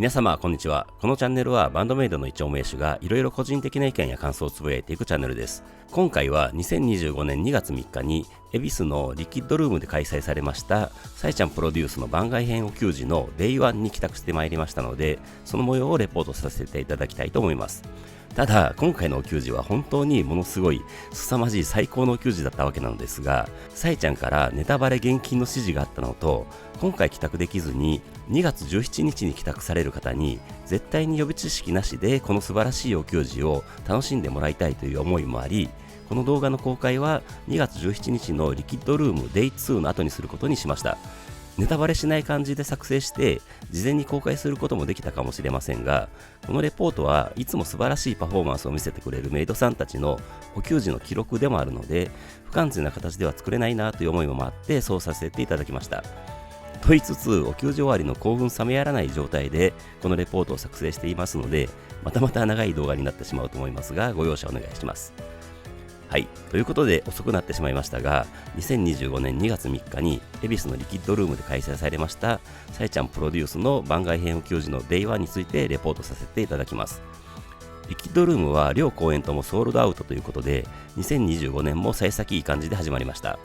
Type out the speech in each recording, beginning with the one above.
皆様こんにちは。このチャンネルはバンドメイドの一丁名手がいろいろ個人的な意見や感想をつぶやいていくチャンネルです。今回は2025年2月3日に恵比寿のリキッドルームで開催されましたさえちゃんプロデュースの番外編を球児の Day1 に帰宅してまいりましたので、その模様をレポートさせていただきたいと思います。ただ今回のお給仕は本当にものすごい凄まじい最高のお給仕だったわけなのですが、さえちゃんからネタバレ厳禁の指示があったのと、今回帰宅できずに2月17日に帰宅される方に絶対に予備知識なしでこの素晴らしいお給仕を楽しんでもらいたいという思いもあり、この動画の公開は2月17日のリキッドルーム Day2 の後にすることにしました。ネタバレしない感じで作成して事前に公開することもできたかもしれませんが、このレポートはいつも素晴らしいパフォーマンスを見せてくれるメイドさんたちのお給仕の記録でもあるので、不完全な形では作れないなという思いもあってそうさせていただきました。と言いつつお給仕終わりの興奮冷めやらない状態でこのレポートを作成していますので、またまた長い動画になってしまうと思いますがご容赦お願いします。はい、ということで遅くなってしまいましたが、2025年2月3日に恵比寿のリキッドルームで開催されましたさえちゃんプロデュースの番外編お給仕の Day1 についてレポートさせていただきます。リキッドルームは両公演ともソールドアウトということで、2025年も幸先いい感じで始まりました。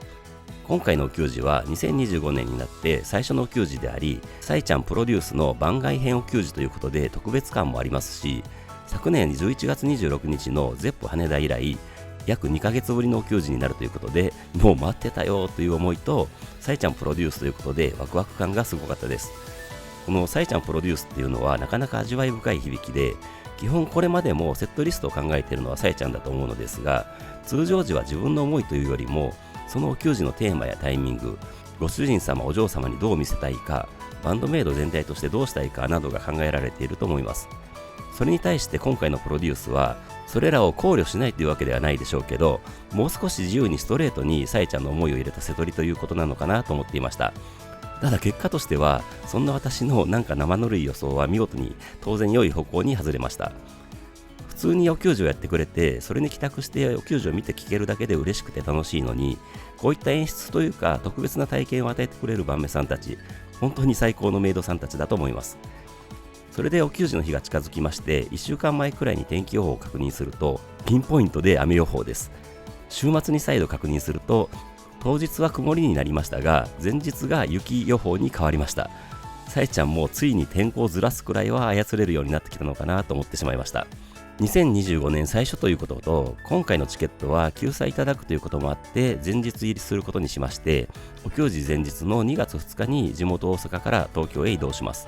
今回のお給仕は2025年になって最初のお給仕であり、さえちゃんプロデュースの番外編お給仕ということで特別感もありますし、昨年11月26日のゼップ羽田以来約2ヶ月ぶりのお給仕になるということで、もう待ってたよという思いと、さえちゃんプロデュースということでワクワク感がすごかったです。このさえちゃんプロデュースっていうのはなかなか味わい深い響きで、基本これまでもセットリストを考えているのはさえちゃんだと思うのですが、通常時は自分の思いというよりもそのお給仕のテーマやタイミング、ご主人様お嬢様にどう見せたいか、バンドメイド全体としてどうしたいかなどが考えられていると思います。それに対して今回のプロデュースはそれらを考慮しないというわけではないでしょうけど、もう少し自由にストレートにさえちゃんの思いを入れた瀬取りということなのかなと思っていました。ただ結果としてはそんな私のなんか生ぬるい予想は見事に当然良い方向に外れました。普通にお給仕をやってくれて、それに帰宅してお給仕を見て聞けるだけで嬉しくて楽しいのに、こういった演出というか特別な体験を与えてくれる番目さんたち、本当に最高のメイドさんたちだと思います。それでお給仕の日が近づきまして、1週間前くらいに天気予報を確認するとピンポイントで雨予報です。週末に再度確認すると当日は曇りになりましたが前日が雪予報に変わりました。さえちゃんもついに天候をずらすくらいは操れるようになってきたのかなと思ってしまいました。2025年最初ということと、今回のチケットは救済いただくということもあって前日入りすることにしまして、お給仕前日の2月2日に地元大阪から東京へ移動します。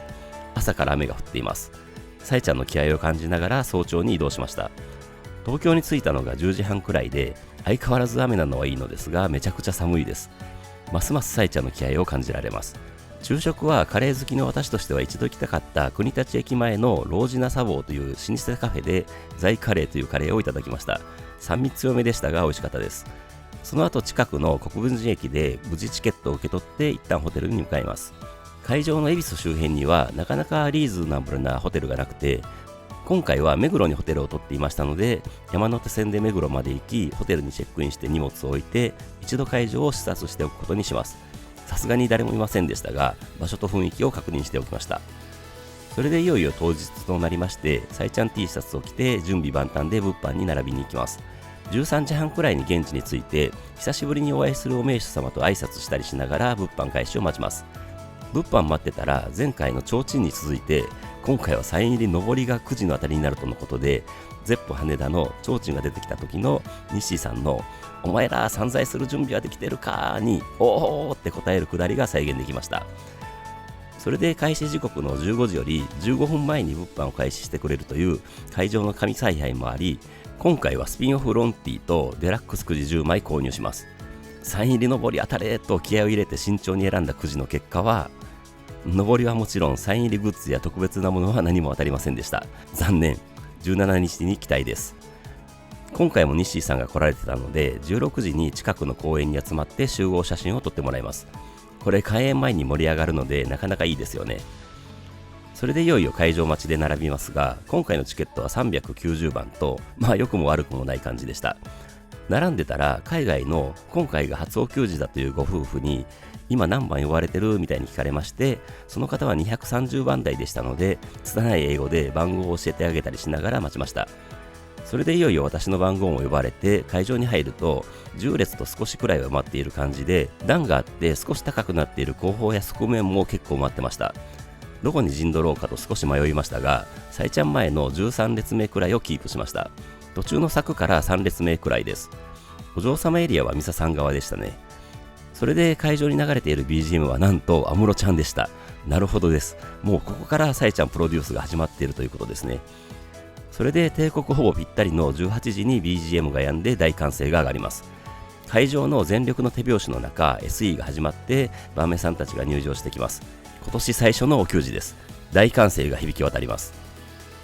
朝から雨が降っています。さえちゃんの気合を感じながら早朝に移動しました。東京に着いたのが10時半くらいで、相変わらず雨なのはいいのですがめちゃくちゃ寒いです。ますますさえちゃんの気合を感じられます。昼食はカレー好きの私としては一度行きたかった国立駅前のロージナサボーという老舗カフェでザイカレーというカレーをいただきました。酸味強めでしたが美味しかったです。その後近くの国分寺駅で無事チケットを受け取って一旦ホテルに向かいます。会場の恵比寿周辺にはなかなかリーズナブルなホテルがなくて、今回は目黒にホテルを取っていましたので、山手線で目黒まで行きホテルにチェックインして荷物を置いて一度会場を視察しておくことにします。さすがに誰もいませんでしたが場所と雰囲気を確認しておきました。それでいよいよ当日となりまして、さえちゃん T シャツを着て準備万端で物販に並びに行きます。13時半くらいに現地に着いて久しぶりにお会いするお名手様と挨拶したりしながら物販開始を待ちます。物販待ってたら前回の提灯に続いて今回はサイン入り上りが9時のあたりになるとのことで、ゼップ羽田の提灯が出てきた時の西さんのお前ら散財する準備はできてるかにおーって答えるくだりが再現できました。それで開始時刻の15時より15分前に物販を開始してくれるという会場の神采配もあり、今回はスピンオフロンティとデラックスくじ10枚購入します。サイン入り上り当たれと気合を入れて慎重に選んだくじの結果は、上りはもちろんサイン入りグッズや特別なものは何も当たりませんでした。残念。17日に期待です。今回もニッシーさんが来られてたので16時に近くの公園に集まって集合写真を撮ってもらいます。これ開演前に盛り上がるのでなかなかいいですよね。それでいよいよ会場待ちで並びますが、今回のチケットは390番と良くも悪くもない感じでした。並んでたら海外の今回が初お給仕だというご夫婦に今何番呼ばれてるみたいに聞かれまして、その方は230番台でしたので、拙い英語で番号を教えてあげたりしながら待ちました。それでいよいよ私の番号も呼ばれて会場に入ると、10列と少しくらいは待っている感じで、段があって少し高くなっている後方や側面も結構待ってました。どこに陣取ろうかと少し迷いましたが、さいちゃん前の13列目くらいをキープしました。途中の柵から3列目くらいです。お嬢様エリアはミサさん側でしたね。それで会場に流れている BGM はなんと安室ちゃんでした。なるほどです。もうここからさいちゃんプロデュースが始まっているということですね。それで帝国ほぼぴったりの18時に BGM が止んで大歓声が上がります。会場の全力の手拍子の中、 SE が始まってバーメさんたちが入場してきます。今年最初のお給仕です。大歓声が響き渡ります。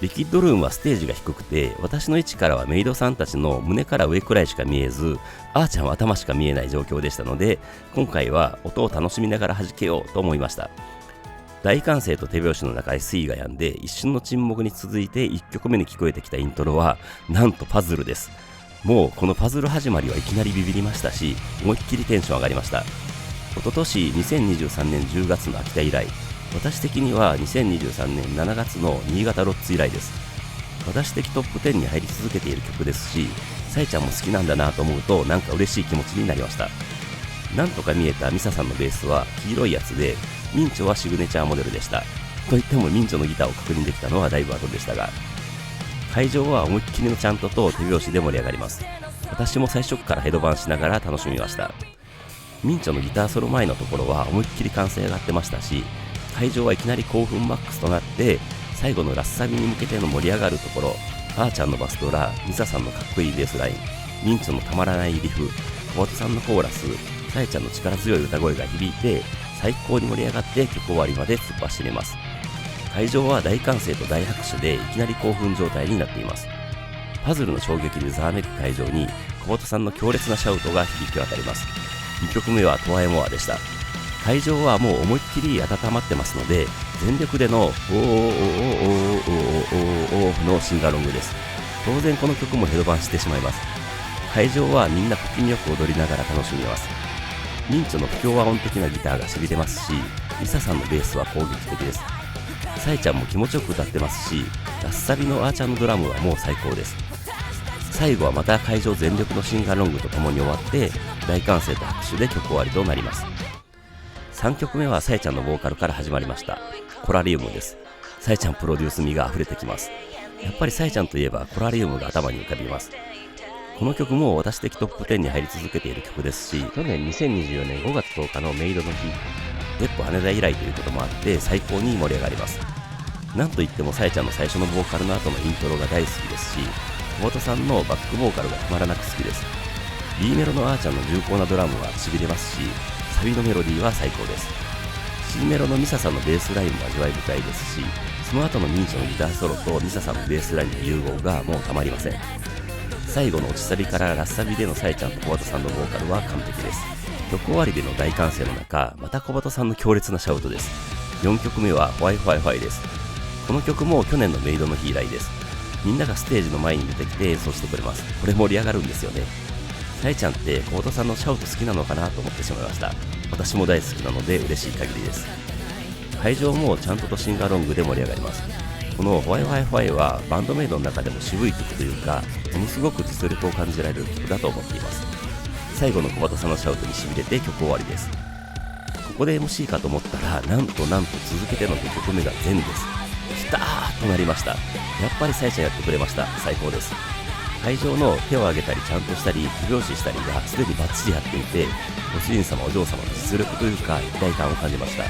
リキッドルームはステージが低くて、私の位置からはメイドさんたちの胸から上くらいしか見えず、あーちゃんは頭しか見えない状況でしたので、今回は音を楽しみながら弾けようと思いました。大歓声と手拍子の中 SE が止んで一瞬の沈黙に続いて1曲目に聞こえてきたイントロはなんとパズルです。もうこのパズル始まりはいきなりビビりましたし、思いっきりテンション上がりました。一昨年2023年10月の秋田以来、私的には2023年7月の新潟ロッツ以来です。私的トップ10に入り続けている曲ですし、さえちゃんも好きなんだなと思うとなんか嬉しい気持ちになりました。なんとか見えたミサさんのベースは黄色いやつで、ミンチョはシグネチャーモデルでした。といってもミンチョのギターを確認できたのはだいぶ後でしたが、会場は思いっきりのチャントと手拍子で盛り上がります。私も最初からヘドバンしながら楽しみました。ミンチョのギターソロ前のところは思いっきり歓声上がってましたし、会場はいきなり興奮マックスとなって、最後のラッサビに向けての盛り上がるところ、あーちゃんのバスドラ、ミサさんのかっこいいベースライン、ミンチョのたまらないリフ、小鳩さんのコーラス、さえちゃんの力強い歌声が響いて、最高に盛り上がって曲終わりまで突っ走れます。会場は大歓声と大拍手でいきなり興奮状態になっています。パズルの衝撃でざわめく会場に小鳩さんの強烈なシャウトが響き渡ります。2曲目はトワエモアでした。会場はもう思いっきり温まってますので、全力でのおーおーおーおーおーおーのシンガロングです。当然この曲もヘドバンしてしまいます。会場はみんな小気味よく踊りながら楽しみます。ミンチョの不協和音的なギターがしびれますし、ミサさんのベースは攻撃的です。サイちゃんも気持ちよく歌ってますし、ラッサビのあーちゃんのドラムはもう最高です。最後はまた会場全力のシンガロングとともに終わって、大歓声と拍手で曲終わりとなります。3曲目はさえちゃんのボーカルから始まりました。コラリウムです。さえちゃんプロデュース味が溢れてきます。やっぱりさえちゃんといえばコラリウムが頭に浮かびます。この曲も私的トップ10に入り続けている曲ですし、去年2024年5月10日のメイドの日、デップ羽田以来ということもあって最高に盛り上がります。なんといってもさえちゃんの最初のボーカルの後のイントロが大好きですし、小鳩さんのバックボーカルがたまらなく好きです。B メロのあーちゃんの重厚なドラムはしびれますし、サビのメロディーは最高です。C メロのミサさんのベースラインも味わい深いですし、その後のミンチョのギターソロとミサさんのベースラインの融合がもうたまりません。最後の落ちサビからラッサビでのさえちゃんと小鳩さんのボーカルは完璧です。曲終わりでの大歓声の中、また小鳩さんの強烈なシャウトです。4曲目はホワイホワイホワイです。この曲も去年のメイドの日以来です。みんながステージの前に出てきて演奏してくれます。これ盛り上がるんですよね。さえちゃんって小鳩さんのシャウト好きなのかなと思ってしまいました。私も大好きなので嬉しい限りです。会場もちゃんととシンガロングで盛り上がります。このホワイホワイホワイはバンドメイドの中でも渋い曲というか、ものすごく実力を感じられる曲だと思っています。最後の小鳩さんのシャウトにしびれて曲終わりです。ここで MC かと思ったら、なんと続けての2曲目が全です。きたーとなりました。やっぱりさえちゃんやってくれました。最高です。会場の手を挙げたりちゃんとしたり手拍子したりがすでにバッチリやっていて、ご主人様お嬢様の実力というか一体感を感じました。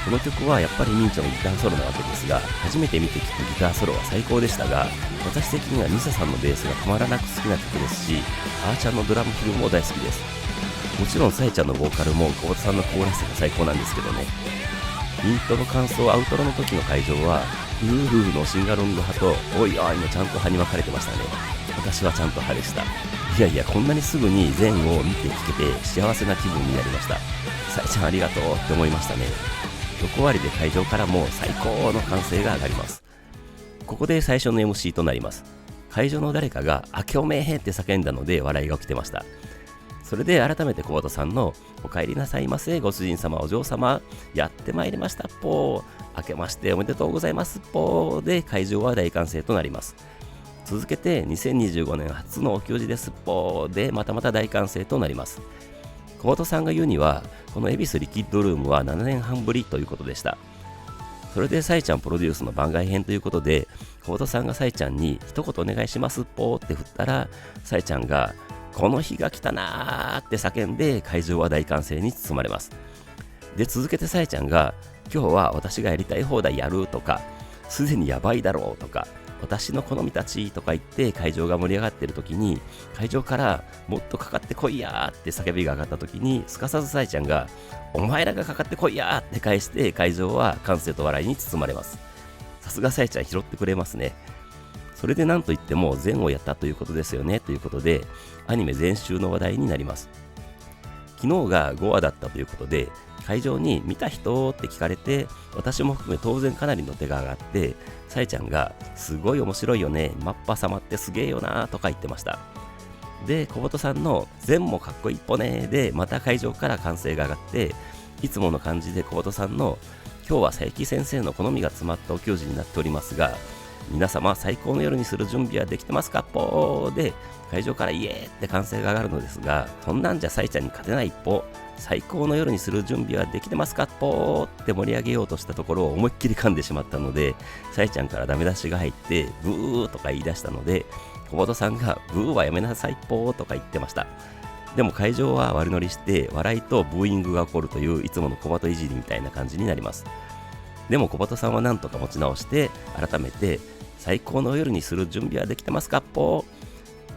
この曲はやっぱりミンチョのギターソロなわけですが、初めて見て聴くギターソロは最高でしたが、私的にはミサさんのベースがたまらなく好きな曲ですし、あーちゃんのドラムフィルも大好きです。もちろんさえちゃんのボーカルも小鳩さんのコーラスが最高なんですけどね。イントの感想、アウトロの時の会場はウーフーのシンガロング派とおいおいのちゃんと派に分かれてましたね。私はちゃんと派でした。いやこんなにすぐに全を見て聴けて幸せな気分になりました。さえちゃんありがとうって思いましたね。曲終わりで会場からも最高の歓声が上がります。ここで最初の MC となります。会場の誰かが明けおめーって叫んだので笑いが起きてました。そそれで改めて小畑さんのお帰りなさいませご主人様お嬢様やってまいりましたっぽー明けましておめでとうございますっぽーで会場は大歓声となります。続けて2025年初のお給仕ですっぽーでまたまた大歓声となります。小畑さんが言うにはこの恵比寿リキッドルームは7年半ぶりということでした。それでさいちゃんプロデュースの番外編ということで小畑さんがさいちゃんに一言お願いしますっぽーって振ったらさいちゃんがこの日が来たなーって叫んで会場は大歓声に包まれます。で続けてさいちゃんが今日は私がやりたい放題やるとかすでにやばいだろうとか私の好みたちとか言って会場が盛り上がっている時に会場からもっとかかってこいやーって叫びが上がった時にすかさずさいちゃんがお前らがかかってこいやーって返して会場は歓声と笑いに包まれます。さすがさいちゃん拾ってくれますね。それでなんといっても前をやったということですよねということでアニメ全集の話題になります。昨日が5話だったということで会場に見た人って聞かれて私も含め当然かなりの手が上がってさえちゃんがすごい面白いよねマッパ様ってすげえよなとか言ってました。で小畑さんの全もかっこいいっぽねでまた会場から歓声が上がっていつもの感じで小畑さんの今日は佐伯先生の好みが詰まったお給仕になっておりますが皆様最高の夜にする準備はできてますかっぽーで会場からイエーって歓声が上がるのですがそんなんじゃさいちゃんに勝てないっぽ最高の夜にする準備はできてますかっぽーって盛り上げようとしたところを思いっきり噛んでしまったのでさいちゃんからダメ出しが入ってブーとか言い出したので小畑さんがブーはやめなさいっぽーとか言ってました。でも会場は悪乗りして笑いとブーイングが起こるといういつもの小畑いじりみたいな感じになります。でも小畑さんはなんとか持ち直して改めて最高の夜にする準備はできてますかっぽ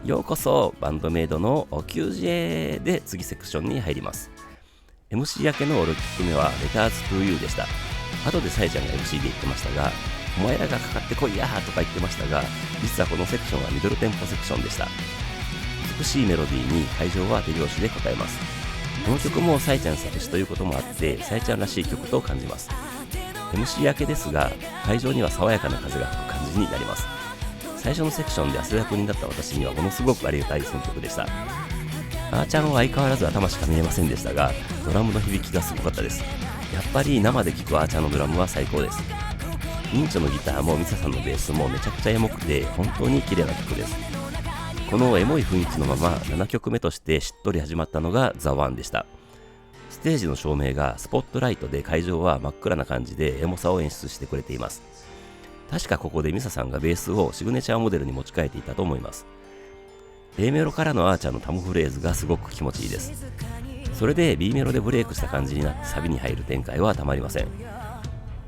ーようこそバンドメイドのお給仕へで次セクションに入ります。 MC 明けの6曲目はレターズトゥーユーでした。後でさえちゃんが MC で言ってましたがお前らがかかってこいやーとか言ってましたが実はこのセクションはミドルテンポセクションでした。美しいメロディーに会場は手拍子で応えます。この曲もさえちゃん作詞ということもあってさえちゃんらしい曲と感じます。MC 明けですが会場には爽やかな風が吹く感じになります。最初のセクションで汗だくになった私にはものすごくありがたい選曲でした。あーちゃんは相変わらず頭しか見えませんでしたがドラムの響きがすごかったです。やっぱり生で聴くあーちゃんのドラムは最高です。ミンチョのギターもミサさんのベースもめちゃくちゃエモくて本当に綺麗な曲です。このエモい雰囲気のまま7曲目としてしっとり始まったのがザ・ワンでした。ステージの照明がスポットライトで会場は真っ暗な感じでエモさを演出してくれています。確かここでミサさんがベースをシグネチャーモデルに持ち替えていたと思います。A メロからのアーチャーのタムフレーズがすごく気持ちいいです。それで B メロでブレイクした感じになってサビに入る展開はたまりません。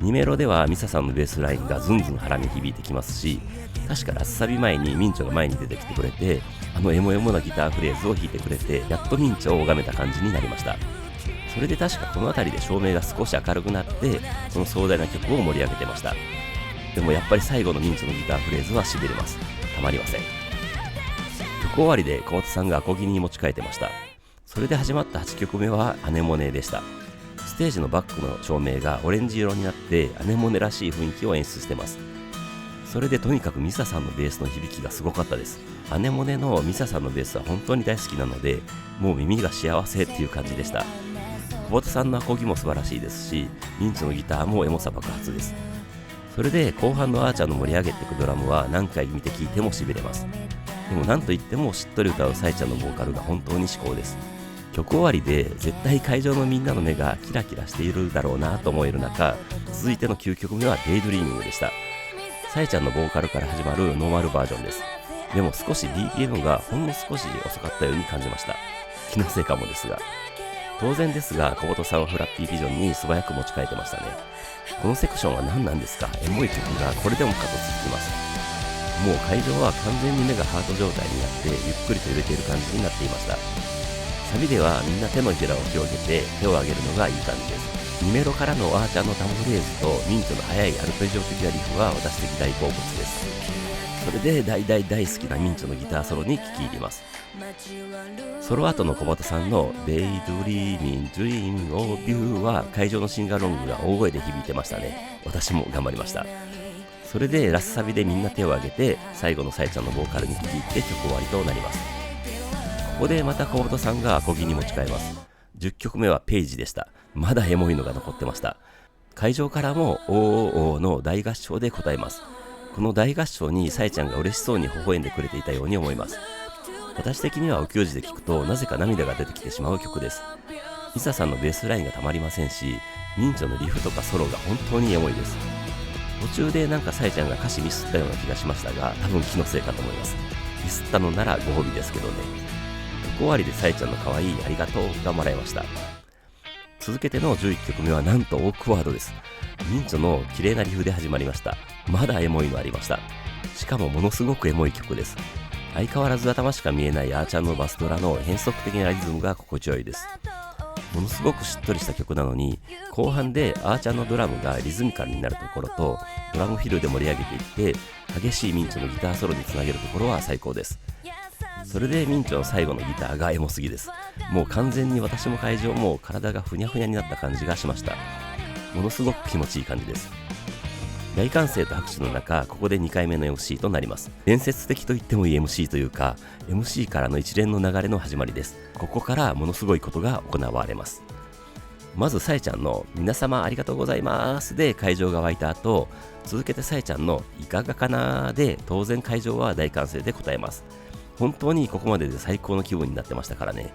2メロではミサさんのベースラインがズンズン腹に響いてきますし確かラスサビ前にミンチョが前に出てきてくれてあのエモエモなギターフレーズを弾いてくれてやっとミンチョを拝めた感じになりました。それで確かこの辺りで照明が少し明るくなってその壮大な曲を盛り上げてました。でもやっぱり最後のミンチョのギターフレーズはしびれます。たまりません。曲終わりで小松さんがアコギに持ち替えてました。それで始まった8曲目はアネモネでした。ステージのバックの照明がオレンジ色になってアネモネらしい雰囲気を演出してます。それでとにかくミサさんのベースの響きがすごかったです。アネモネのミサさんのベースは本当に大好きなのでもう耳が幸せっていう感じでした。小畑さんのアコギも素晴らしいですしミンチのギターもエモさ爆発です。それで後半のアーチャーの盛り上げていくドラムは何回見て聴いてもしびれます。でもなんといってもしっとり歌うさえちゃんのボーカルが本当に至高です。曲終わりで絶対会場のみんなの目がキラキラしているだろうなと思える中続いての9曲目はデイドリーミングでした。さえちゃんのボーカルから始まるノーマルバージョンです。でも少し BPM がほんの少し遅かったように感じました。気のせいかもですが当然ですが小畑さんはフラッピービジョンに素早く持ち替えてましたね。このセクションは何なんですか。エモい曲がこれでもかと続きます。もう会場は完全に目がハート状態になってゆっくりと揺れている感じになっていました。サビではみんな手のひらを広げて手を上げるのがいい感じです。2メロからのアーチャーのタムフレーズとミントの速いアルペジオ的なリフは私的大好物です。それで大好きなミンチョのギターソロに聴き入ります。ソロ後の小畑さんの Daydreaming Dream of You は会場のシンガーロングが大声で響いてましたね。私も頑張りました。それでラスサビでみんな手を挙げて最後のさえちゃんのボーカルに響いて曲終わりとなります。こでまた小本さんがアコギに持ち替えます。10曲目はページでした。まだエモいのが残ってました。会場からもおーおーおーの大合唱で答えます。この大合唱にさえちゃんが嬉しそうに微笑んでくれていたように思います。私的にはお給仕で聴くとなぜか涙が出てきてしまう曲です。リサさんのベースラインがたまりませんし、ミンチョのリフとかソロが本当にエモいです。途中でなんかさえちゃんが歌詞ミスったような気がしましたが、多分気のせいかと思います。ミスったのならご褒美ですけどね。5割でさえちゃんの可愛いありがとうがもらいました。続けての11曲目はなんとオークワードです。ミンチョの綺麗なリフで始まりました。まだエモいのありました。しかもものすごくエモい曲です。相変わらず頭しか見えないあーちゃんのバスドラの変則的なリズムが心地よいです。ものすごくしっとりした曲なのに、後半であーちゃんのドラムがリズミカルになるところと、ドラムフィルで盛り上げていって、激しいミンチョのギターソロにつなげるところは最高です。それでミンチョの最後のギターがエモすぎです。もう完全に私も会場も体がふにゃふにゃになった感じがしました。ものすごく気持ちいい感じです。大歓声と拍手の中、ここで2回目の MC となります。伝説的と言ってもいい MC というか、MC からの一連の流れの始まりです。ここからものすごいことが行われます。まずさえちゃんの皆様ありがとうございますで会場が沸いた後、続けてさえちゃんのいかがかなで当然会場は大歓声で答えます。本当にここまでで最高の気分になってましたからね。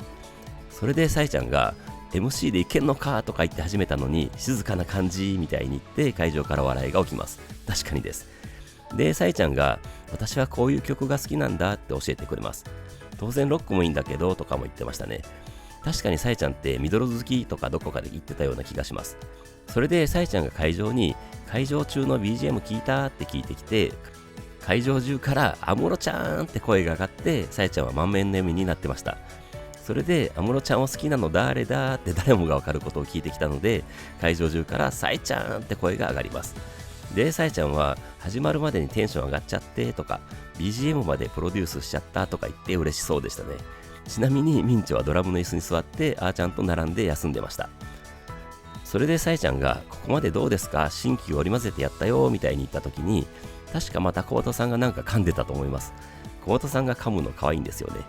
それでさえちゃんが MC でいけんのかとか言って始めたのに静かな感じみたいに言って会場から笑いが起きます。確かにです。でさえちゃんが私はこういう曲が好きなんだって教えてくれます。当然ロックもいいんだけどとかも言ってましたね。確かにさえちゃんってミドル好きとかどこかで言ってたような気がします。それでさえちゃんが会場に会場中の BGM 聞いたって聞いてきて、会場中から安室ちゃんって声が上がって、さえちゃんは満面の笑みになってました。それで安室ちゃんを好きなの誰だって誰もがわかることを聞いてきたので、会場中からさえちゃんって声が上がります。でさえちゃんは始まるまでにテンション上がっちゃってとか BGM までプロデュースしちゃったとか言って嬉しそうでしたね。ちなみにミンチョはドラムの椅子に座ってあーちゃんと並んで休んでました。それでさえちゃんがここまでどうですか、新旧織り交ぜてやったよみたいに言った時に、確かまた小畑さんがなんか噛んでたと思います。小畑さんが噛むの可愛いんですよね。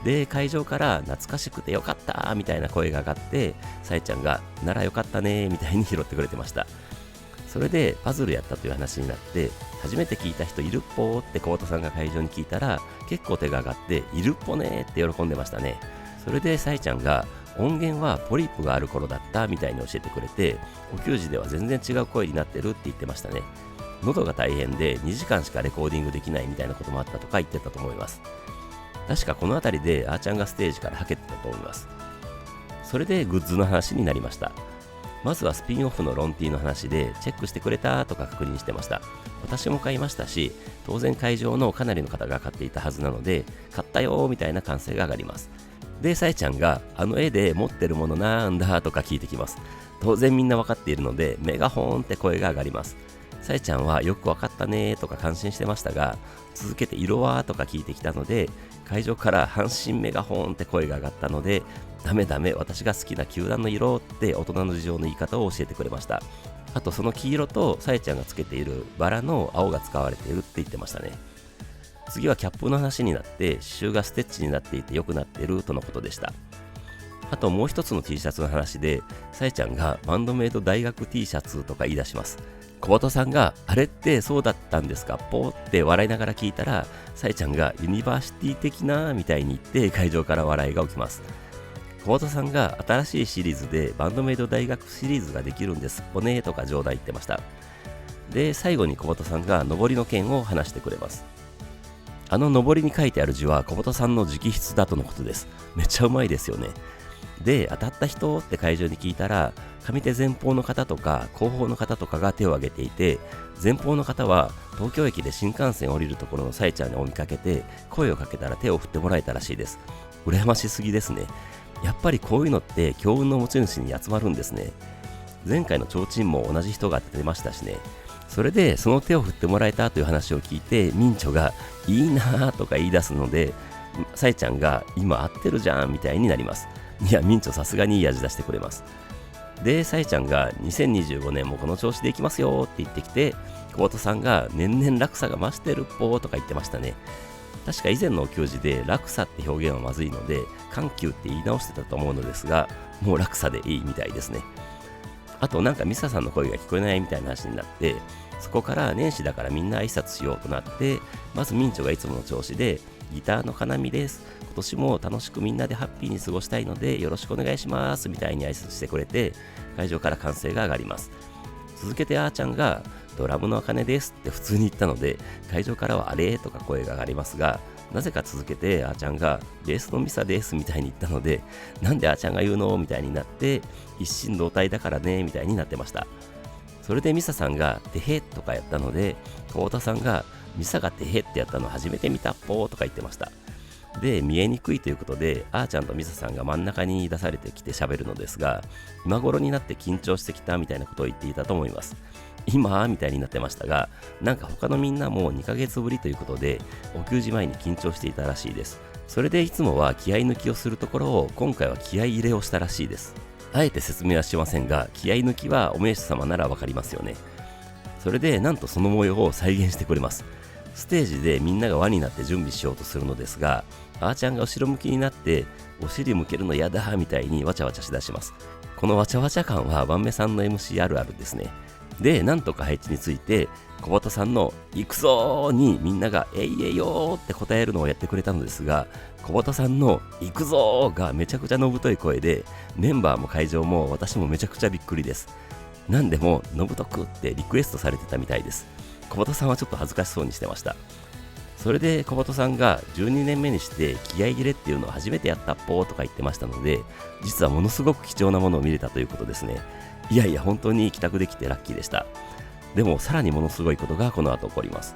で会場から懐かしくてよかったみたいな声が上がって、さえちゃんがならよかったねみたいに拾ってくれてました。それでパズルやったという話になって、初めて聞いた人いるっぽーって小畑さんが会場に聞いたら結構手が上がって、いるっぽねーって喜んでましたね。それでさえちゃんが音源はポリープがある頃だったみたいに教えてくれて、お給仕では全然違う声になってるって言ってましたね。喉が大変で2時間しかレコーディングできないみたいなこともあったとか言ってたと思います。確かこの辺りであーちゃんがステージからはけてたと思います。それでグッズの話になりました。まずはスピンオフのロンティーの話でチェックしてくれたとか確認してました。私も買いましたし、当然会場のかなりの方が買っていたはずなので、買ったよーみたいな歓声が上がります。でさえちゃんがあの絵で持ってるものなんだとか聞いてきます。当然みんな分かっているのでメガホンって声が上がります。さえちゃんはよく分かったねとか感心してましたが、続けて色はとか聞いてきたので、会場から阪神メガホンって声が上がったので、ダメダメ私が好きな球団の色って大人の事情の言い方を教えてくれました。あとその黄色とさえちゃんがつけているバラの青が使われているって言ってましたね。次はキャップの話になって、刺繍がステッチになっていて良くなっているとのことでした。あともう一つの T シャツの話で、さえちゃんがバンドメイド大学 T シャツとか言い出します。小畑さんがあれってそうだったんですかポーって笑いながら聞いたら、さえちゃんがユニバーシティ的なみたいに言って会場から笑いが起きます。小畑さんが新しいシリーズでバンドメイド大学シリーズができるんですっぽねとか冗談言ってました。で最後に小畑さんが上りの件を話してくれます。あの上りに書いてある字は小畑さんの直筆だとのことです。めっちゃうまいですよね。で当たった人って会場に聞いたら、上手前方の方とか後方の方とかが手を挙げていて、前方の方は東京駅で新幹線降りるところのさえちゃんを見かけて声をかけたら手を振ってもらえたらしいです。羨ましすぎですね。やっぱりこういうのって強運の持ち主に集まるんですね。前回の提灯も同じ人が出ましたしね。それでその手を振ってもらえたという話を聞いて、ミンチョがいいなーとか言い出すので、さえちゃんが今合ってるじゃんみたいになります。いやミンチョさすがにいい味出してくれます。でさえちゃんが2025年もこの調子でいきますよって言ってきて、小畑さんが年々落差が増してるっぽーとか言ってましたね。確か以前のお給仕で落差って表現はまずいので緩急って言い直してたと思うのですが、もう落差でいいみたいですね。あとなんかミサさんの声が聞こえないみたいな話になって、そこから年始だからみんな挨拶しようとなって、まずミンチョがいつもの調子で、ギターのかなみです、今年も楽しくみんなでハッピーに過ごしたいのでよろしくお願いしますみたいに挨拶してくれて、会場から歓声が上がります。続けてあーちゃんがドラムのあかねですって普通に言ったので、会場からはあれとか声が上がりますが、なぜか続けてあーちゃんがベースのミサですみたいに言ったので、なんであーちゃんが言うのみたいになって、一心同体だからねみたいになってました。それでミサさんがてへとかやったので、久保田さんがミサがてへってやったの初めて見たっぽーとか言ってました。で、見えにくいということであーちゃんとミサさんが真ん中に出されてきて喋るのですが、今頃になって緊張してきたみたいなことを言っていたと思います。今みたいになってましたが、なんか他のみんなも2ヶ月ぶりということでお給仕前に緊張していたらしいです。それでいつもは気合抜きをするところを今回は気合入れをしたらしいです。あえて説明はしませんが、気合抜きはお名手様ならわかりますよね。それでなんとその模様を再現してくれます。ステージでみんなが輪になって準備しようとするのですが、あーちゃんが後ろ向きになってお尻向けるのやだみたいにわちゃわちゃしだします。このわちゃわちゃ感は晩目さんの MC あるあるですね。で、なんとか配置について小畑さんの行くぞーにみんながえいえいよーって答えるのをやってくれたのですが、小畑さんの行くぞーがめちゃくちゃのぶとい声で、メンバーも会場も私もめちゃくちゃびっくりです。なんでものぶとくってリクエストされてたみたいです。小畑さんはちょっと恥ずかしそうにしてました。それで小畑さんが12年目にして気合い入れっていうのを初めてやったっぽーとか言ってましたので、実はものすごく貴重なものを見れたということですね。いやいや本当に帰宅できてラッキーでした。でもさらにものすごいことがこの後起こります。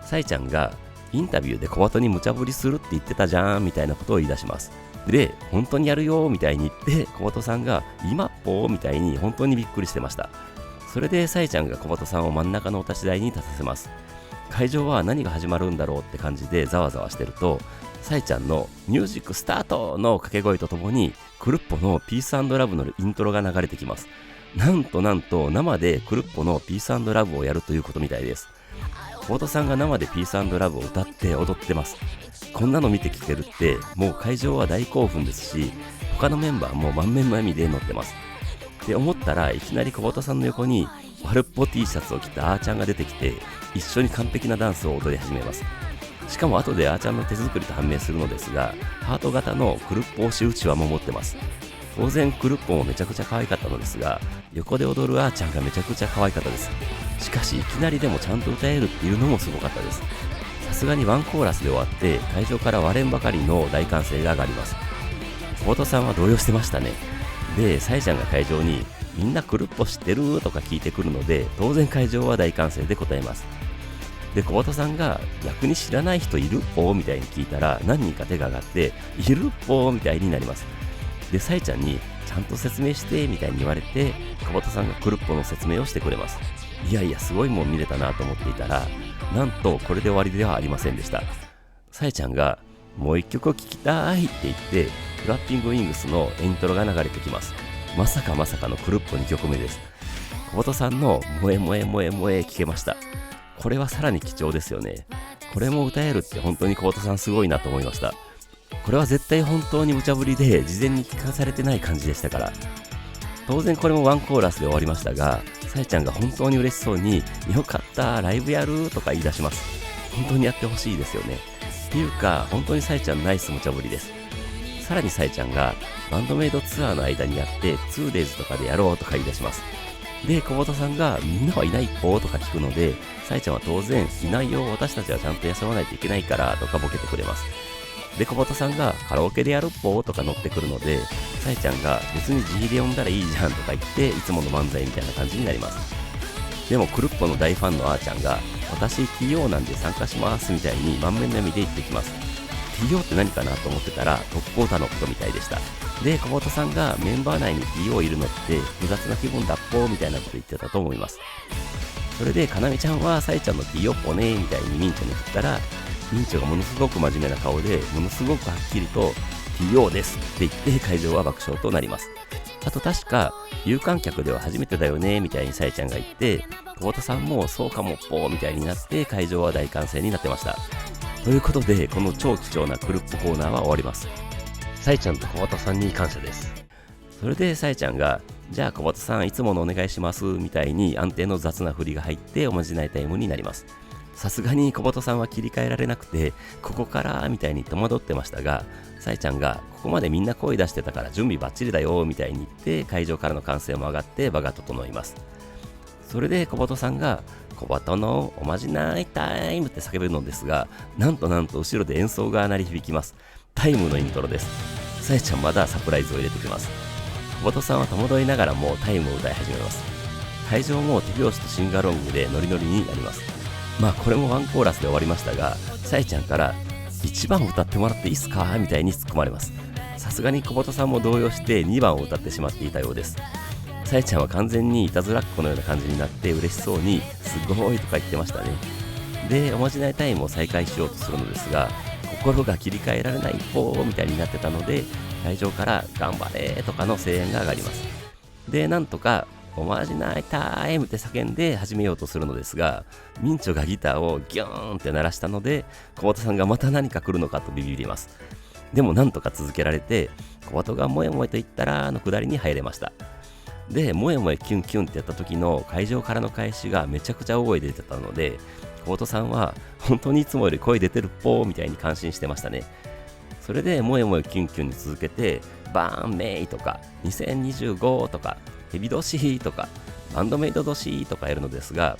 さいちゃんがインタビューで小畑に無茶ぶりするって言ってたじゃんみたいなことを言い出します。で、本当にやるよみたいに言って小畑さんが今っぽーみたいに本当にびっくりしてました。それでさいちゃんが小畑さんを真ん中のお立ち台に立たせます。会場は何が始まるんだろうって感じでざわざわしてると、さいちゃんのミュージックスタートの掛け声とともにクルッポのピース&ラブのイントロが流れてきます。なんと生でクルッポのピース&ラブをやるということみたいです。小畑さんが生でピース&ラブを歌って踊ってます。こんなの見て聴けるってもう会場は大興奮ですし、他のメンバーも満面の笑みで乗ってます。って思ったらいきなり小畑さんの横にワルッポ T シャツを着たあーちゃんが出てきて、一緒に完璧なダンスを踊り始めます。しかも後であーちゃんの手作りと判明するのですが、ハート型のクルッポ押しうちわも持ってます。当然クルッポもめちゃくちゃ可愛かったのですが、横で踊るあーちゃんがめちゃくちゃ可愛かったです。しかしいきなりでもちゃんと歌えるっていうのもすごかったです。さすがにワンコーラスで終わって会場から割れんばかりの大歓声が上がります。小畑さんは動揺してましたね。で、さいちゃんが会場にみんなクルッポ知ってるとか聞いてくるので、当然会場は大歓声で答えます。で、小畑さんが逆に知らない人いるっぽみたいに聞いたら、何人か手が上がっているっぽみたいになります。で、さいちゃんにちゃんと説明してみたいに言われて、小畑さんがクルッポの説明をしてくれます。いやいやすごいもん見れたなと思っていたら、なんとこれで終わりではありませんでした。さいちゃんがもう一曲聴きたいって言って、フラッピングウィングスのイントロが流れてきます。まさかのクルッポ2曲目です。小畑さんの萌え萌え萌え萌え聞けました。これはさらに貴重ですよね。これも歌えるって本当に小畑さんすごいなと思いました。これは絶対本当に無茶ぶりで事前に聞かされてない感じでしたから。当然これもワンコーラスで終わりましたが、さえちゃんが本当に嬉しそうによかったライブやるとか言い出します。本当にやってほしいですよね。っていうか本当にさえちゃんナイス無茶ぶりです。さらにさえちゃんがバンドメイドツアーの間にやって 2days とかでやろうとか言い出します。で、小畑さんがみんなはいないっぽとか聞くので、さえちゃんは当然いないよ、私たちはちゃんと休まないといけないからとかボケてくれます。で、小畑さんがカラオケでやるっぽとか乗ってくるので、さえちゃんが別に自費で呼んだらいいじゃんとか言っていつもの漫才みたいな感じになります。でもクルッポの大ファンのあーちゃんが私 TO なんで参加しますみたいに満面の笑みで言ってきます。 TO って何かなと思ってたらトップオータのことみたいでした。で、小畑さんがメンバー内に TO いるのって複雑な気分だっぽみたいなこと言ってたと思います。それでかなみちゃんはさえちゃんの TO っぽねみたいにミンチョに振ったら、ミンチョがものすごく真面目な顔でものすごくはっきりと TO ですって言って会場は爆笑となります。あと確か有観客では初めてだよねみたいにさえちゃんが言って、小畑さんもそうかもっぽーみたいになって会場は大歓声になってました。ということで、この超貴重なクルッポコーナーは終わります。さえちゃんと小畑さんに感謝です。それでさえちゃんが、じゃあ小畑さんいつものお願いしますみたいに安定の雑な振りが入っておまじないタイムになります。さすがに小畑さんは切り替えられなくて、ここからみたいに戸惑ってましたが、さえちゃんがここまでみんな声出してたから準備バッチリだよみたいに言って会場からの歓声も上がって場が整います。それで小畑さんが小畑のおまじないタイムって叫ぶのですが、なんと後ろで演奏が鳴り響きます。タイムのイントロです。さえちゃんまだサプライズを入れてきます。小畑さんは戸惑いながらもタイムを歌い始めます。会場も手拍子とシンガロングでノリノリになります。まあこれもワンコーラスで終わりましたが、さえちゃんから1番歌ってもらっていいっすかみたいに突っ込まれます。さすがに小畑さんも動揺して2番を歌ってしまっていたようです。さえちゃんは完全にいたずらっ子のような感じになって嬉しそうにすごいとか言ってましたね。で、おまじないタイムを再開しようとするのですが、心が切り替えられないポーみたいになってたので、会場から頑張れとかの声援が上がります。で、なんとかおまじないタイムって叫んで始めようとするのですが、ミンチョがギターをギューンって鳴らしたので、小畑さんがまた何か来るのかとビビります。でもなんとか続けられて、小畑がもえもえと言ったらのくだりに入れました。で、もえもえキュンキュンってやった時の会場からの返しがめちゃくちゃ大声で出てたので、小畑さんは本当にいつもより声出てるっぽーみたいに感心してましたね。それでもえもえキュンキュンに続けて、バーンメイとか2025とかヘビ年とかバンドメイド年とかやるのですが、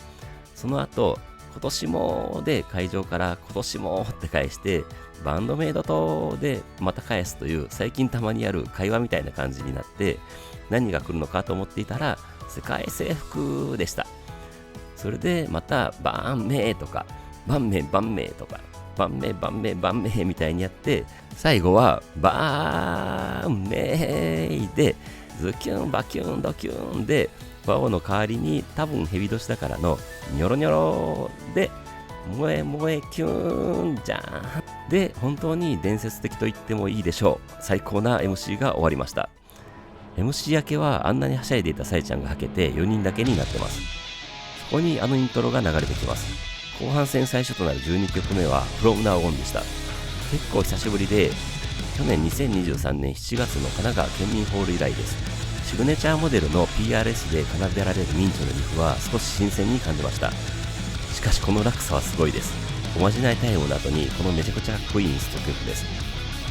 その後今年もで会場から今年もって返してバンドメイドとでまた返すという最近たまにある会話みたいな感じになって、何が来るのかと思っていたら世界征服でした。それでまたバーンメイとかバンメイバンメイとかバンメイバンメイバンメイみたいにやって、最後はバーンメイでズキュンバキュンドキュンでワオの代わりに多分ヘビ年だからのニョロニョロで萌え萌えキュンじゃんで、本当に伝説的と言ってもいいでしょう。最高な MC が終わりました。 MC 明けはあんなにはしゃいでいたさえちゃんがはけて4人だけになってます。そこにあのイントロが流れてきます。後半戦最初となる12曲目は From Now On でした。結構久しぶりで、去年2023年7月の神奈川県民ホール以来です。シグネチャーモデルの PRS で奏でられるミンチョのリフは少し新鮮に感じました。しかしこの落差はすごいです。おまじないタイムの後にこのめちゃくちゃかっこいいインスト曲です。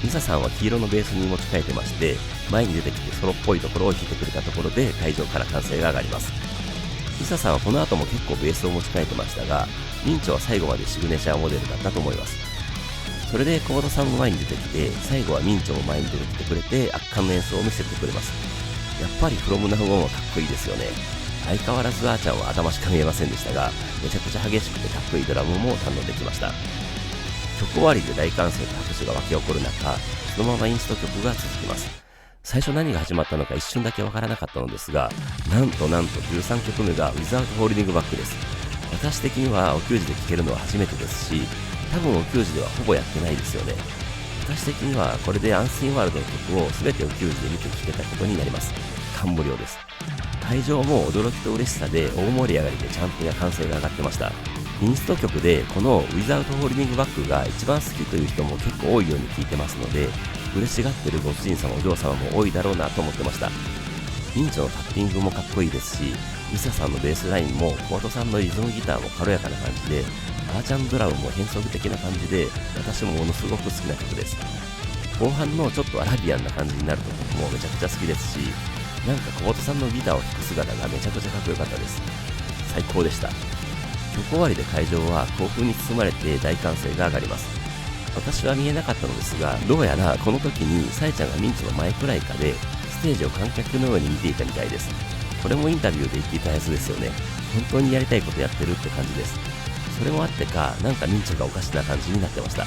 ミサさんは黄色のベースに持ち替えてまして、前に出てきてソロっぽいところを弾いてくれたところで会場から歓声が上がります。ミサさんはこの後も結構ベースを持ち替えてましたが、ミンチョは最後までシグネチャーモデルだったと思います。それで小畑さんも前に出てきて、最後はミンチョも前に出てきてくれて圧巻の演奏を見せてくれます。やっぱり From Now On はかっこいいですよね。相変わらずあーちゃんは頭しか見えませんでしたが、めちゃくちゃ激しくてかっこいいドラムも堪能できました。曲終わりで大歓声と拍手が沸き起こる中、そのままインスト曲が続きます。最初何が始まったのか一瞬だけわからなかったのですが、なんと13曲目が Without Holding Back です。私的にはお給仕で聴けるのは初めてですし、多分お給仕ではほぼやってないですよね。私的にはこれでアンシンワールドの曲を全てお給仕で見て聴けたことになります。感無量です。会場も驚きと嬉しさで大盛り上がりでチャンプや歓声が上がってました。インスト曲でこの Without Holding Back が一番好きという人も結構多いように聞いてますので、嬉しがってるご主人様お嬢様も多いだろうなと思ってました。ミンチョのタッピングもかっこいいですし、ミサさんのベースラインも小畑さんのリズムギターも軽やかな感じで、アーチャンドラムも変則的な感じで、私もものすごく好きな曲です。後半のちょっとアラビアンな感じになるとこもめちゃくちゃ好きですし、なんか小畑さんのギターを弾く姿がめちゃくちゃかっこよかったです。最高でした。曲終わりで会場は興奮に包まれて大歓声が上がります。私は見えなかったのですが、どうやらこの時にサエちゃんがミンチの前くらいかでステージを観客のように見ていたみたいです。これもインタビューで言っていたやつですよね。本当にやりたいことやってるって感じです。それもあってか、なんかミンチョがおかしな感じになってました。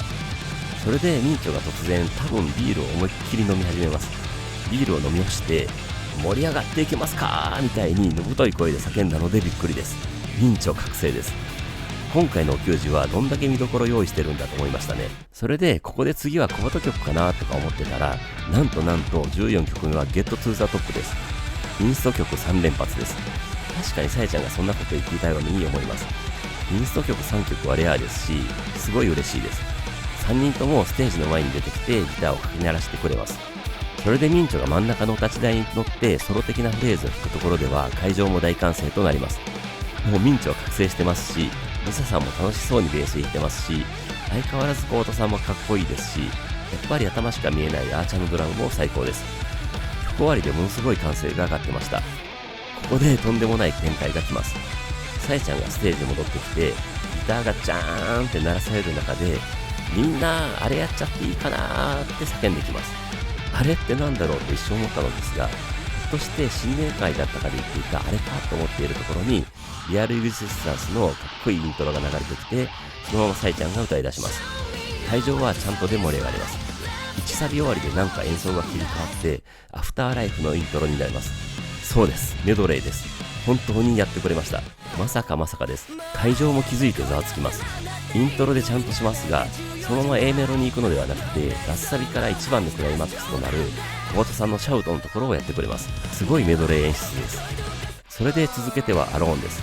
それでミンチョが突然多分ビールを思いっきり飲み始めます。ビールを飲み干して盛り上がっていけますかみたいにのぶとい声で叫んだのでびっくりです。ミンチョ覚醒です。今回のお給仕はどんだけ見どころ用意してるんだと思いましたね。それでここで次は小畑曲かなとか思ってたら、なんと14曲目は Get to the Top です。インスト曲3連発です。確かにさえちゃんがそんなこと言っていたように思います。インスト曲3曲はレアですし、すごい嬉しいです。3人ともステージの前に出てきてギターをかき鳴らしてくれます。それでミンチョが真ん中のお立ち台に乗ってソロ的なフレーズを弾くところでは会場も大歓声となります。もうミンチョは覚醒してますし、リサさんも楽しそうにベース弾いてますし、相変わらずコートさんもかっこいいですし、やっぱり頭しか見えないアーチャーのドラムも最高です。曲終わりでものすごい歓声が上がってました。ここでとんでもない展開が来ます。サエちゃんがステージに戻ってきて、ギターがジャーンって鳴らされる中で、みんなあれやっちゃっていいかなーって叫んできます。あれってなんだろうと一瞬思ったのですが、ひょっとして新年会だったかで言っていたあれかと思っているところに、リアル・エグジスタンスのかっこいいイントロが流れてきて、そのままサイちゃんが歌い出します。会場はちゃんとで盛り上がります。1サビ終わりでなんか演奏が切り替わって、アフターライフのイントロになります。そうです、メドレーです。本当にやってくれました。まさかまさかです。会場も気づいてざわつきます。イントロでちゃんとしますが、そのまま A メロに行くのではなくて、ラッサビから1番のクライマックスとなる小畑さんのシャウトのところをやってくれます。すごいメドレー演出です。それで続けてはアローンです。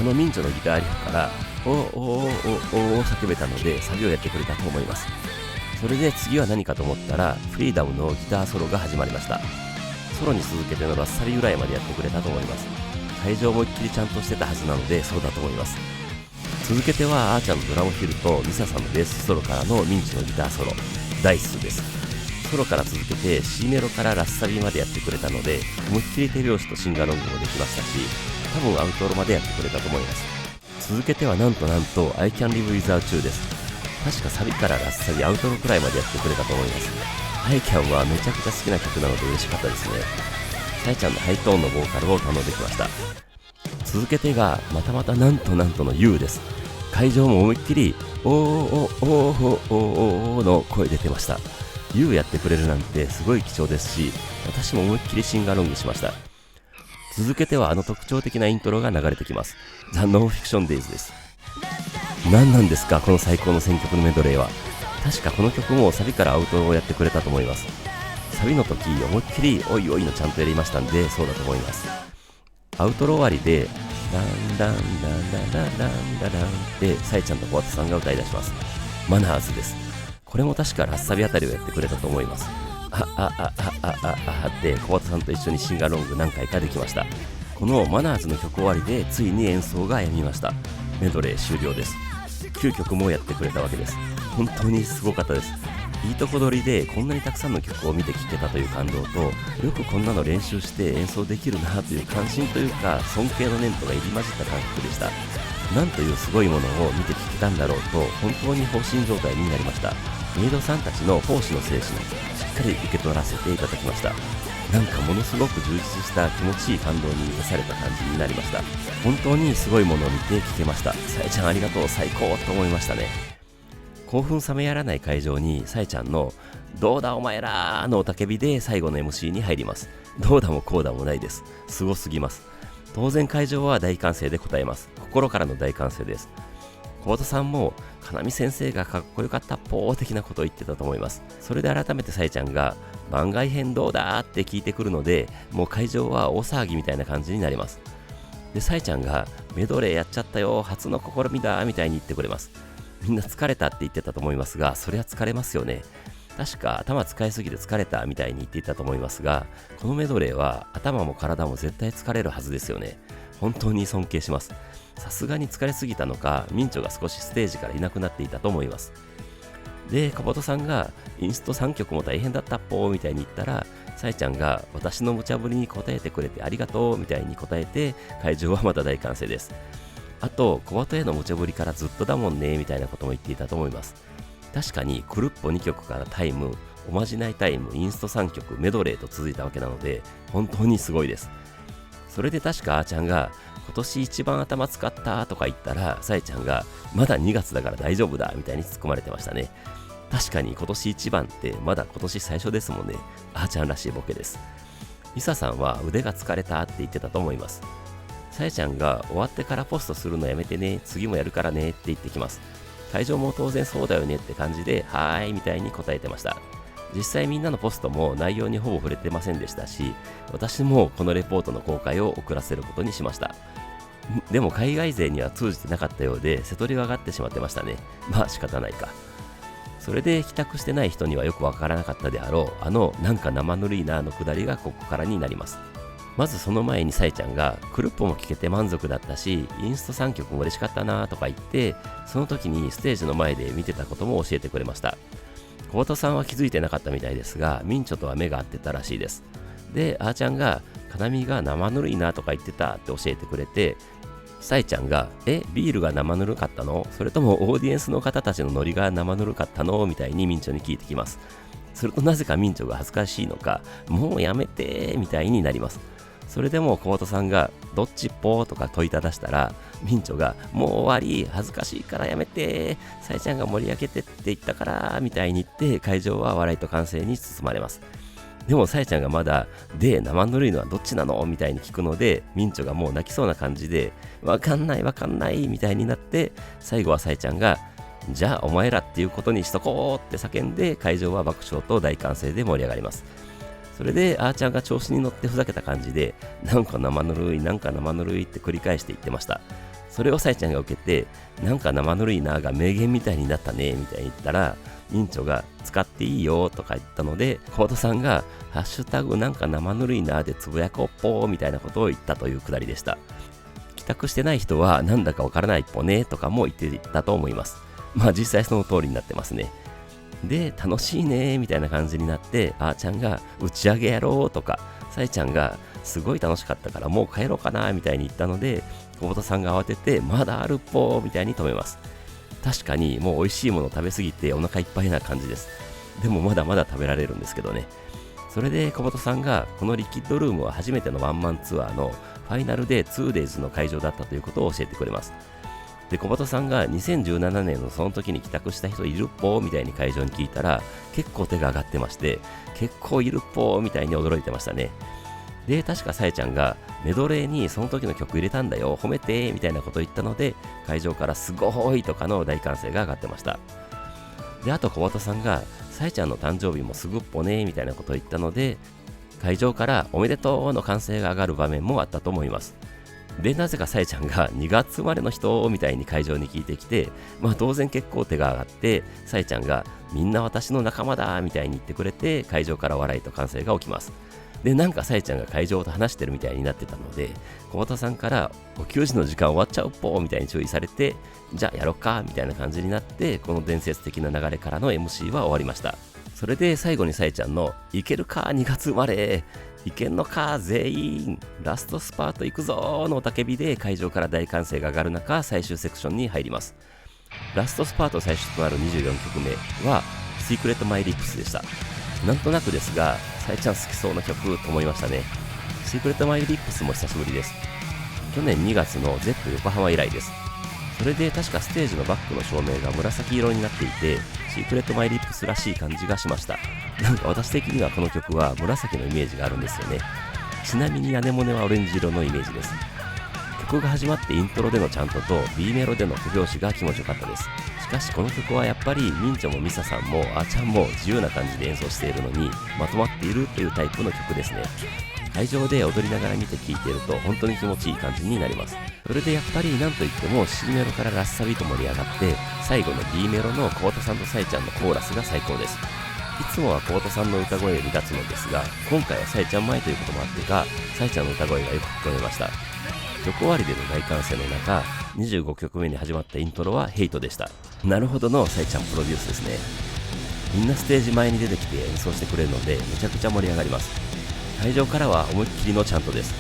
ミンチョのギターリフからおーおーおーおー叫べたのでサビをやってくれたと思います。それで次は何かと思ったらフリーダムのギターソロが始まりました。ソロに続けてのラッサビぐらいまでやってくれたと思います。会場思いっきりちゃんとしてたはずなのでそうだと思います。続けてはアーチャーのドラムフィルとミサさんのベースソロからのミンチのギターソロダイスです。ソロから続けて C メロからラッサビまでやってくれたので思いっきり手拍子とシンガロングもできましたし、多分アウトロまでやってくれたと思います。続けてはなんとI Can Live Without You です。確かサビからラッサビアウトロくらいまでやってくれたと思います。I Can はめちゃくちゃ好きな曲なので嬉しかったですね。サイちゃんのハイトーンのボーカルを堪能できました。続けてがまたなんとの You です。会場も思いっきりおーの声出てました。 You やってくれるなんてすごい貴重ですし、私も思いっきりシンガロングしました。続けては特徴的なイントロが流れてきます。ザ・ノンフィクション・デイズです。何なんですかこの最高の選曲のメドレーは。確かこの曲もサビからアウトロをやってくれたと思います。サビの時思いっきりおいおいのちゃんとやりましたんでそうだと思います。アウトロ終わりでランランランランランランランランってサイちゃんと小畑さんが歌い出します。マナーズです。これも確かラッサビあたりをやってくれたと思います。って小畑さんと一緒にシンガロング何回かできました。このマナーズの曲終わりでついに演奏がやみました。メドレー終了です。9曲もやってくれたわけです。本当にすごかったです。いいとこ取りでこんなにたくさんの曲を見て聴けたという感動と、よくこんなの練習して演奏できるなという関心というか尊敬の念とが入り混じった感覚でした。なんというすごいものを見て聴けたんだろうと本当に放心状態になりました。メイドさんたちの奉仕の精神しっかり受け取らせていただきました。なんかものすごく充実した気持ちいい感動に満たされた感じになりました。本当にすごいものを見て聴けました。さえちゃんありがとう、最高と思いましたね。興奮冷めやらない会場にさえちゃんのどうだお前らの雄たけびで最後の MC に入ります。どうだもこうだもないです。すごすぎます。当然会場は大歓声で答えます。心からの大歓声です。小畑さんもかなみ先生がかっこよかったっぽー的なことを言ってたと思います。それで改めてさえちゃんが番外編どうだって聞いてくるので、もう会場は大騒ぎみたいな感じになります。でさえちゃんがメドレーやっちゃったよ、初の試みだみたいに言ってくれます。みんな疲れたって言ってたと思いますが、そりゃ疲れますよね。確か頭使いすぎて疲れたみたいに言っていたと思いますが、このメドレーは頭も体も絶対疲れるはずですよね。本当に尊敬します。さすがに疲れすぎたのか、ミンチョが少しステージからいなくなっていたと思います。で、小畑さんがインスト3曲も大変だったっぽーみたいに言ったら、さえちゃんが私の無茶ぶりに答えてくれてありがとうみたいに答えて、会場はまた大歓声です。あと、小畑への無茶ぶりからずっとだもんねみたいなことも言っていたと思います。確かにクルッポ2曲からタイム、おまじないタイム、インスト3曲、メドレーと続いたわけなので、本当にすごいです。それで確かあーちゃんが今年一番頭使ったとか言ったら、さえちゃんがまだ2月だから大丈夫だみたいに突っ込まれてましたね。確かに今年一番ってまだ今年最初ですもんね。あーちゃんらしいボケです。ミサさんは腕が疲れたって言ってたと思います。さえちゃんが終わってからポストするのやめてね、次もやるからねって言ってきます。会場も当然そうだよねって感じで、はーいみたいに答えてました。実際みんなのポストも内容にほぼ触れてませんでしたし、私もこのレポートの公開を遅らせることにしました。でも海外勢には通じてなかったようで、瀬戸りが上がってしまってましたね。まあ仕方ないか。そそれで帰宅してない人にはよくわからなかったであろうなんか生ぬるいなのくだりがここからになります。まずその前にさえちゃんがクルッポも聴けて満足だったし、インスト3曲も嬉しかったなとか言って、その時にステージの前で見てたことも教えてくれました。小本さんは気づいてなかったみたいですが、ミンチョとは目が合ってたらしいです。で、あーちゃんがかなみが生ぬるいなとか言ってたって教えてくれて、さえちゃんがビールが生ぬるかったの？それともオーディエンスの方たちのノリが生ぬるかったの？みたいにミンチョに聞いてきます。するとなぜかミンチョが恥ずかしいのか、もうやめてみたいになります。それでも小本さんがどっちっぽとか問いただしたら、ミンチョがもう終わり、恥ずかしいからやめて、さえちゃんが盛り上げてって言ったからみたいに言って、会場は笑いと歓声に包まれます。でもさえちゃんがまだで生ぬるいのはどっちなのみたいに聞くので、ミンチョがもう泣きそうな感じでわかんないみたいになって、最後はさえちゃんがじゃあお前らっていうことにしとこうって叫んで、会場は爆笑と大歓声で盛り上がります。それであーちゃんが調子に乗ってふざけた感じで、なんか生ぬるいって繰り返して言ってました。それをさえちゃんが受けて、なんか生ぬるいなが名言みたいになったねみたいに言ったら、ミンチョが使っていいよとか言ったので、小本さんがハッシュタグなんか生ぬるいなでつぶやこっぽーみたいなことを言ったというくだりでした。帰宅してない人はなんだかわからないっぽねとかも言っていたと思います。まあ実際その通りになってますね。で、楽しいねみたいな感じになって、あーちゃんが打ち上げやろうとか、さえちゃんがすごい楽しかったからもう帰ろうかなみたいに言ったので、小本さんが慌ててまだあるっぽーみたいに止めます。確かにもう美味しいもの食べ過ぎてお腹いっぱいな感じです。でもまだまだ食べられるんですけどね。それで小本さんがこのリキッドルームは初めてのワンマンツアーのファイナルデー 2days の会場だったということを教えてくれます。で、小本さんが2017年のその時に帰宅した人いるっぽーみたいに会場に聞いたら、結構手が上がってまして、結構いるっぽーみたいに驚いてましたね。で、確かさえちゃんがメドレーにその時の曲入れたんだよ、褒めてみたいなことを言ったので、会場からすごいとかの大歓声が上がってました。で、あと小本さんがさえちゃんの誕生日もすぐっぽねみたいなことを言ったので、会場からおめでとうの歓声が上がる場面もあったと思います。で、なぜかさえちゃんが2月生まれの人みたいに会場に聞いてきて、まあ当然結構手が上がって、さえちゃんがみんな私の仲間だみたいに言ってくれて、会場から笑いと歓声が起きます。で、なんかさえちゃんが会場と話してるみたいになってたので、小本さんからお給仕の時間終わっちゃうっぽーみたいに注意されて、じゃあやろっかみたいな感じになって、この伝説的な流れからの MC は終わりました。それで最後にさえちゃんのいけるか2月生まれ、いけんのか全員、ラストスパート行くぞーの雄たけびで会場から大歓声が上がる中、最終セクションに入ります。ラストスパート最初となる24曲目はシークレットマイリップスでした。なんとなくですが、さえちゃん好きそうな曲と思いましたね。シークレットマイリップスも久しぶりです。去年2月の ZEP 横浜以来です。それで確かステージのバックの照明が紫色になっていて、シークレットマイリップスらしい感じがしました。なんか私的にはこの曲は紫のイメージがあるんですよね。ちなみにアネモネはオレンジ色のイメージです。曲が始まってイントロでのチャントと B メロでの手拍子が気持ちよかったです。しかしこの曲はやっぱりミンチョもミサさんもあーちゃんも自由な感じで演奏しているのにまとまっているというタイプの曲ですね。会場で踊りながら見て聴いていると本当に気持ちいい感じになります。それでやっぱりなんといっても C メロからラッサビと盛り上がって、最後の B メロのコウタさんとサイちゃんのコーラスが最高です。いつもはコウタさんの歌声より立つのですが、今回はサイちゃん前ということもあってか、サイちゃんの歌声がよく聞こえました。曲終わりでの大歓声の中、25曲目に始まったイントロはヘイトでした。なるほどのサイちゃんプロデュースですね。みんなステージ前に出てきて演奏してくれるのでめちゃくちゃ盛り上がります。会場からは思いっきりのチャントです。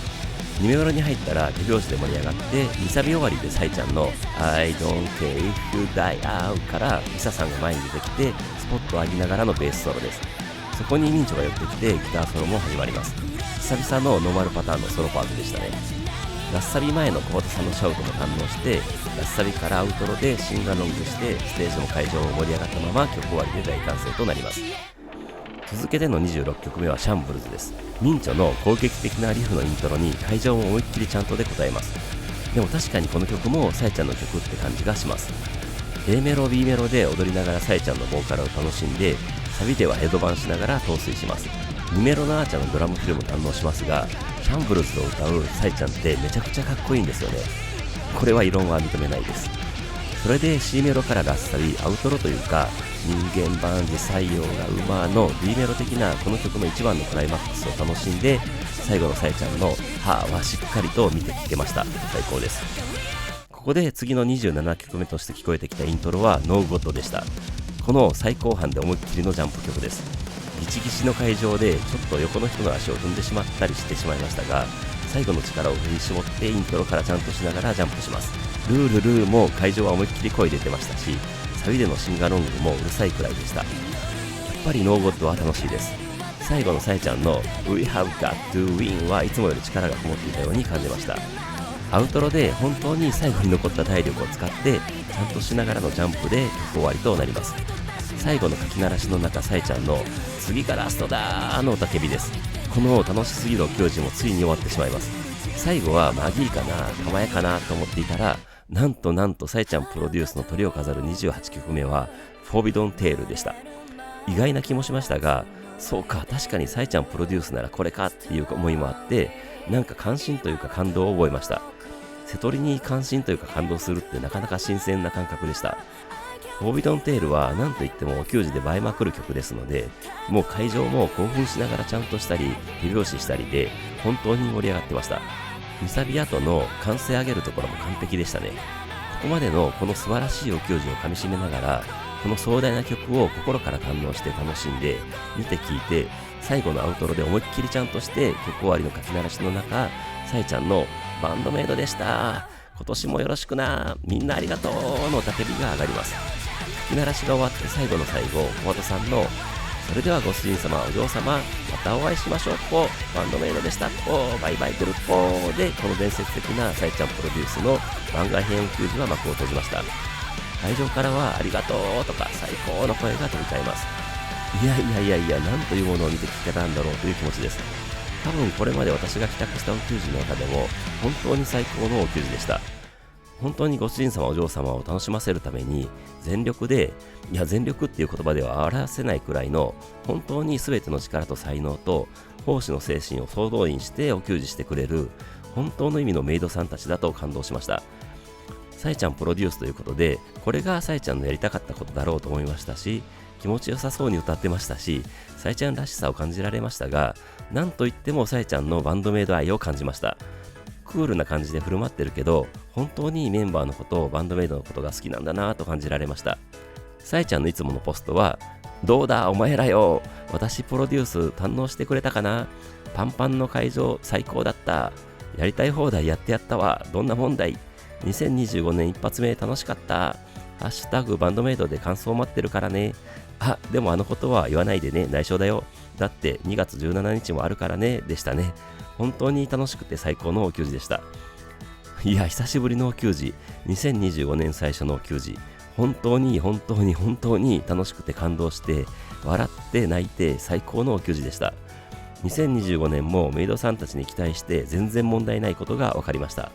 2メロに入ったら手拍子で盛り上がって、2サビ終わりでサイちゃんの I don't care if you die out からミサさんが前に出てきてスポットを浴びながらのベースソロです。そこにミンチョが寄ってきてギターソロも始まります。久々のノーマルパターンのソロパートでしたね。ラッサビ前の小畑さんのシャウトも堪能して、ラッサビからアウトロでシンガロングしてステージも会場も盛り上がったまま曲終わりで大歓声となります。続けての26曲目はシャンブルズです。ミンチョの攻撃的なリフのイントロに会場も思いっきりちゃんとで答えます。でも確かにこの曲もサイちゃんの曲って感じがします。 A メロ B メロで踊りながらサイちゃんのボーカルを楽しんで、サビではヘドバンしながら陶酔します。2メロのアーチャーのドラムフィルも堪能しますが、シャンブルズを歌うサイちゃんってめちゃくちゃかっこいいんですよね。これは異論は認めないです。それで C メロからラッサビ、アウトロというか人間万事採用が馬の B メロ的なこの曲の一番のクライマックスを楽しんで、最後のさえちゃんの歯はしっかりと見て聞けました。最高です。ここで次の27曲目として聞こえてきたイントロはノーゴッドでした。この最後半で思いっきりのジャンプ曲です。ギチギチの会場でちょっと横の人の足を踏んでしまったりしてしまいましたが、最後の力を振り絞ってイントロからジャンプしながらジャンプします。ルールルーも会場は思いっきり声出てましたし、サビでのシンガロングもうるさいくらいでした。やっぱりノーゴッドは楽しいです。最後のさえちゃんの We have got to win はいつもより力がこもっていたように感じました。アウトロで本当に最後に残った体力を使ってちゃんとしながらのジャンプで曲終わりとなります。最後の書き鳴らしの中、さえちゃんの次がラストだーの雄たけびです。この楽しすぎるお行事もついに終わってしまいます。最後はマギーかな、たまやかなと思っていたら、なんとさえちゃんプロデュースの鳥を飾る28曲目はフォービドンテールでした。意外な気もしましたが、そうか、確かにさえちゃんプロデュースならこれかっていう思いもあって、なんか関心というか感動を覚えました。瀬戸りに関心というか感動するってなかなか新鮮な感覚でした。フォービドンテールは何といってもお給仕で映えまくる曲ですので、もう会場も興奮しながらちゃんとしたり手拍子したりで本当に盛り上がってました。ミサビ後の歓声上げるところも完璧でしたね。ここまでのこの素晴らしいお給仕をかみしめながら、この壮大な曲を心から堪能して楽しんで見て聴いて、最後のアウトロで思いっきりちゃんとして曲終わりの書き鳴らしの中、さえちゃんのバンドメイドでした、今年もよろしくな、みんなありがとうの叫びが上がります。吹き鳴らしが終わって最後の最後、小畑さんのそれではご主人様、お嬢様、またお会いしましょう、バンドメイドでした、バイバイトルで、この伝説的なさえちゃんプロデュースの番外編球児は幕を閉じました。会場からはありがとうとか最高の声が飛び交います。いや、なんというものを見て聞けたんだろうという気持ちです。多分これまで私が帰宅したお給仕の中でも本当に最高のお給仕でした。本当にご主人様お嬢様を楽しませるために全力で、全力っていう言葉では表せないくらいの本当に全ての力と才能と奉仕の精神を総動員してお給仕してくれる本当の意味のメイドさんたちだと感動しました。さえちゃんプロデュースということで、これがさえちゃんのやりたかったことだろうと思いましたし、気持ちよさそうに歌ってましたし、さえちゃんらしさを感じられましたが、なんといってもさえちゃんのバンドメイド愛を感じました。クールな感じで振る舞ってるけど、本当にメンバーのことを、バンドメイドのことが好きなんだなと感じられました。さえちゃんのいつものポストは、どうだお前らよ、私プロデュース堪能してくれたかな、パンパンの会場最高だった、やりたい放題やってやったわ、どんな問題、2025年一発目楽しかった、ハッシュタグバンドメイドで感想待ってるからね、でもあのことは言わないでね、内緒だよ、だって2月17日もあるからね、でしたね。本当に楽しくて最高のお給仕でした。いや、久しぶりのお給仕、2025年最初のお給仕、本当に楽しくて感動して笑って泣いて最高のお給仕でした。2025年もメイドさんたちに期待して全然問題ないことが分かりました。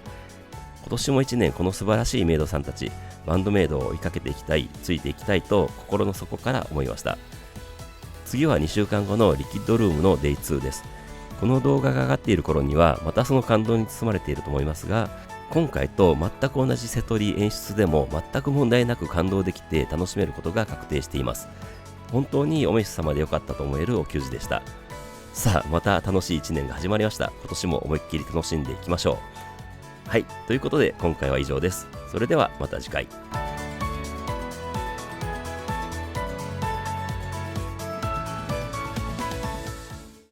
今年も1年この素晴らしいメイドさんたち、バンドメイドを追いかけていきたい、ついていきたいと心の底から思いました。次は2週間後のリキッドルームの Day2 です。この動画が上がっている頃にはまたその感動に包まれていると思いますが、今回と全く同じ瀬戸り演出でも全く問題なく感動できて楽しめることが確定しています。本当にお召し様でよかったと思えるお給仕でした。さあ、また楽しい1年が始まりました。今年も思いっきり楽しんでいきましょう。はい、ということで今回は以上です。それではまた次回。